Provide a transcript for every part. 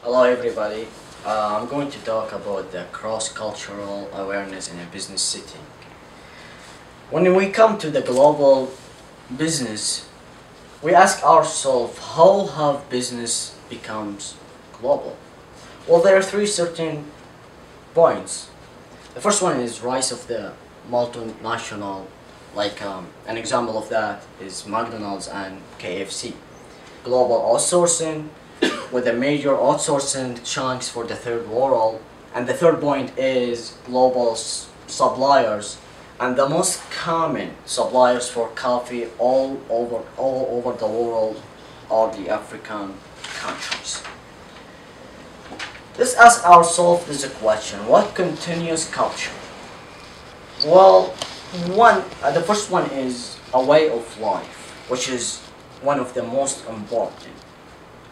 Hello everybody. I'm going to talk about the cross-cultural awareness in a business setting. When we come to the global business, we ask ourselves how have business becomes global? Well, there are three certain points. The first one is rise of the multinational, an example of that is McDonald's and KFC. Global outsourcing, with the major outsourcing chunks for the third world. And the third point is global suppliers, and the most common suppliers for coffee all over the world are the African countries. Let's ask ourselves this question: what continuous culture? Well, the first one is a way of life, which is one of the most important,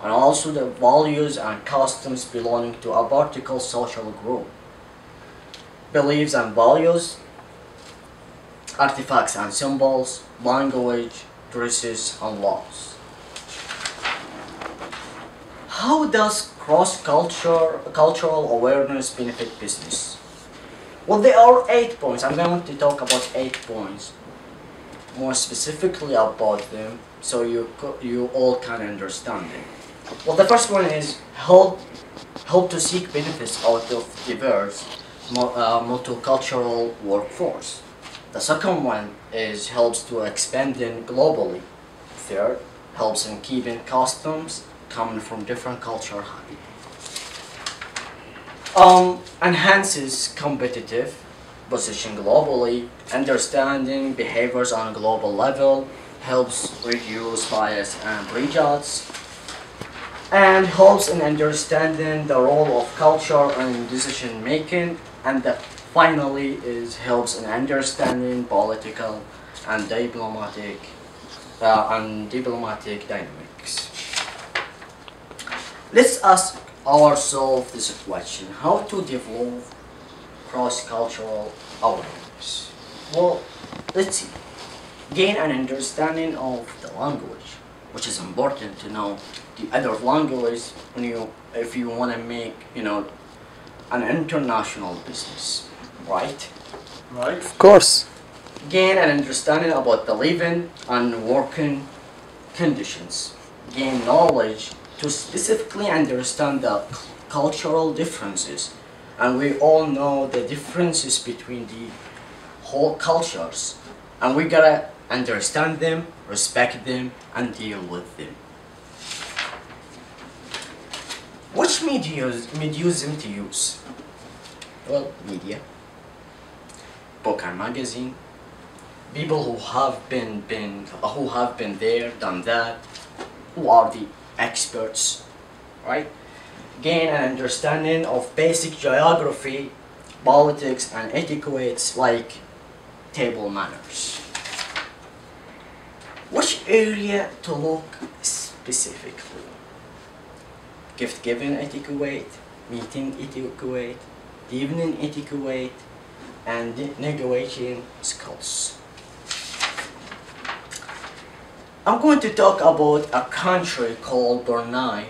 and also the values and customs belonging to a particular social group. Beliefs and values, artifacts and symbols, language, dresses and laws. How does cultural awareness benefit business? Well, there are 8 points. I'm going to talk about 8 points more specifically about them so you all can understand them. Well, the first one is help to seek benefits out of diverse multicultural workforce. The second one is helps to expanding globally. Third, helps in keeping customs coming from different culture happy. Enhances competitive position globally, understanding behaviors on a global level, helps reduce bias and prejudice, and helps in understanding the role of culture in decision making, and finally is helps in understanding political and diplomatic dynamics. Let's ask ourselves this question: how to develop cross-cultural awareness? Well, let's see. Gain an understanding of the language, which is important to know the other language if you want to make an international business, right? Right? Of course. Gain an understanding about the living and working conditions. Gain knowledge to specifically understand the cultural differences, and we all know the differences between the whole cultures, and we gotta understand them, respect them, and deal with them. Which medium to use? Well, media, book and magazine, people who have been there, done that, who are the experts, right? Gain an understanding of basic geography, politics, and etiquettes like table manners. Which area to look specifically? Gift giving etiquette, meeting etiquette, evening etiquette, and negotiating skills. I'm going to talk about a country called Brunei,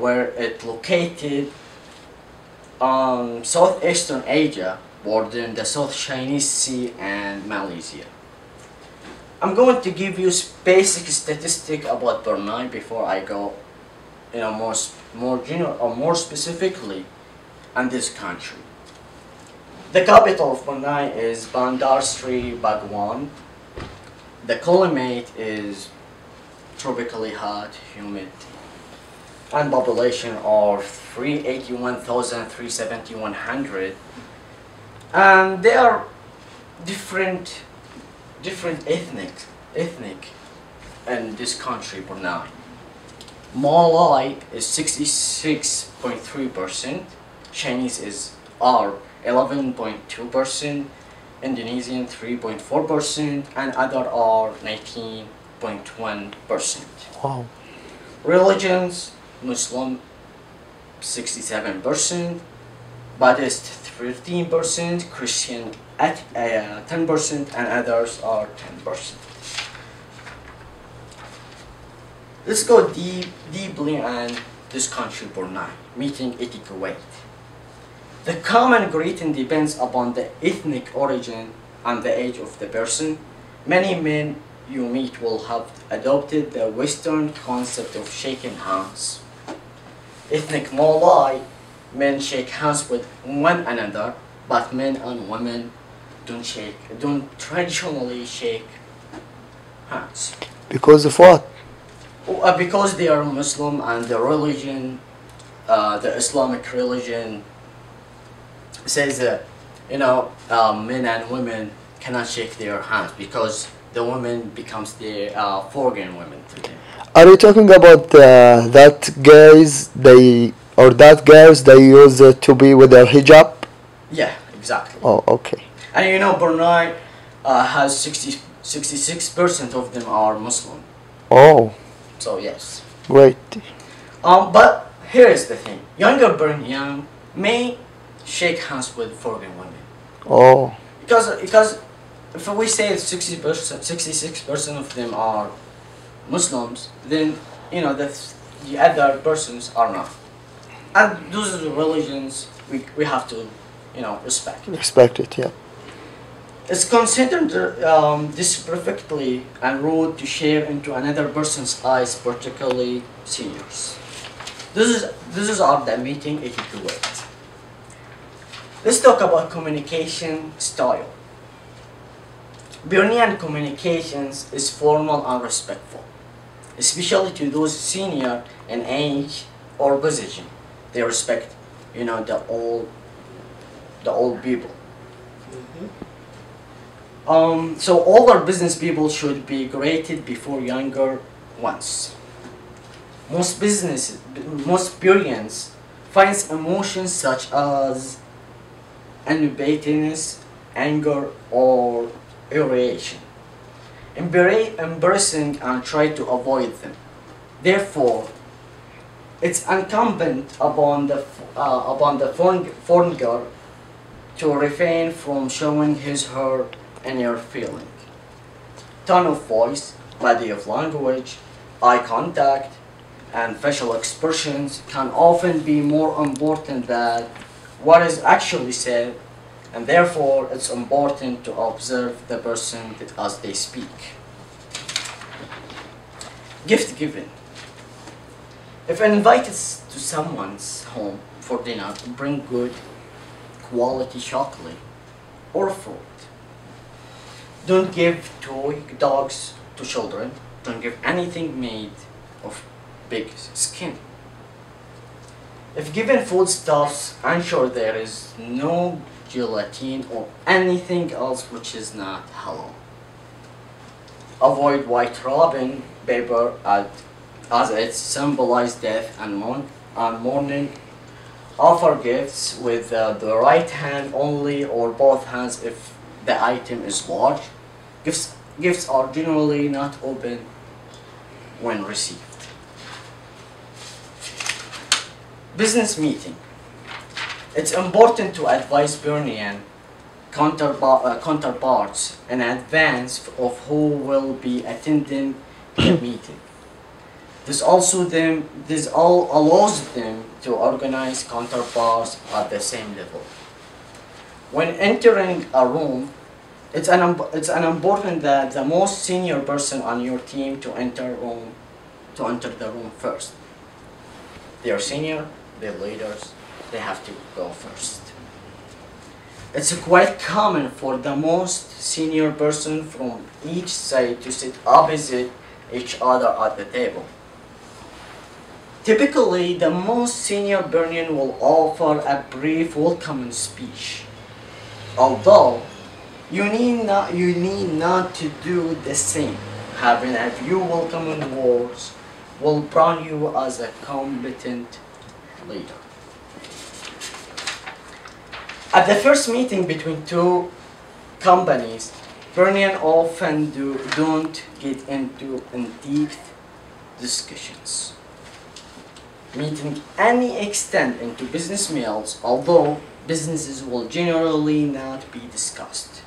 where it's located on Southeastern Asia, bordering the South Chinese Sea and Malaysia. I'm going to give you basic statistic about Brunei before I go more general or more specifically on this country. The capital of Brunei is Bandar Sri Begawan. The climate is tropically hot, humid, and population are 381,371, and they are different ethnic in this country, Brunei. Malay is 66.3%, Chinese are 11.2%, Indonesian 3.4%, and other are 19.1%. Wow. Religions: Muslim 67%, Buddhist 13%, Christian at 10%, and others are 10%. Let's go deeply and this country Brunei, meeting it Kuwait. The common greeting depends upon the ethnic origin and the age of the person. Many men you meet will have adopted the Western concept of shaking hands. Ethnic Malay men shake hands with one another, but men and women don't traditionally shake hands. Because of what? Because they are Muslim and the religion, the Islamic religion says that men and women cannot shake their hands because the woman becomes the foreign women to them. Are you talking about that guys that girls they use to be with their hijab? Yeah, exactly. Oh, okay. And Brunei has 66% of them are Muslim. Oh, So yes. great. But here is the thing: younger Burnian may shake hands with foreign women. Oh, Because if we say 60%, 66% of them are Muslims, then the other persons are not. And those are the religions we have to respect. respect it, yeah. It's considered disrespectfully and rude to share into another person's eyes, particularly seniors. This is our the meeting etiquette. Let's talk about communication style. Burnian communications is formal and respectful, especially to those senior in age or position. They respect, the old people. So older business people should be greeted before younger ones. Most Burnians finds emotions such as unhappiness, anger, or irritation, embarrassing and try to avoid them. Therefore, it's incumbent upon the foreigner to refrain from showing her inner feeling. Tone of voice, body of language, eye contact, and facial expressions can often be more important than what is actually said, and therefore it's important to observe the person as they speak. Gift giving. If invited to someone's home for dinner, bring good quality chocolate or fruit. Don't give toy dogs to children. Don't give anything made of big skin. If given foodstuffs, ensure there is no gelatin or anything else which is not halal. Avoid white robin paper as it symbolizes death and mourning. Offer gifts with the right hand only or both hands if the item is large. Gifts are generally not open when received. Business meeting. It's important to advise Burnian counterparts in advance of who will be attending the meeting. This all allows them to organize counterparts at the same level. When entering a room, it's an important that the most senior person on your team to enter the room first. They are senior, they're leaders, they have to go first. It's quite common for the most senior person from each side to sit opposite each other at the table. Typically, the most senior Burnian will offer a brief welcoming speech. Although, you need not to do the same. Having a few welcoming words will prove you as a competent leader. At the first meeting between two companies, Burnian often don't get into in-depth discussions. Meeting any extent into business meals, although businesses will generally not be discussed.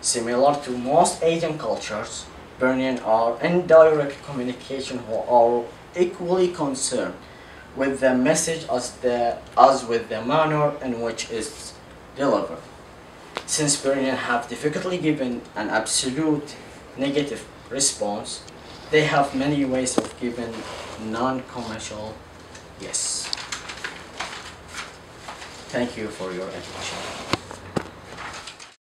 Similar to most Asian cultures, Burnian are in direct communication equally concerned with the message as with the manner in which it's delivered. Since Persians have difficultly given an absolute negative response, they have many ways of giving non-commercial yes. Thank you for your attention.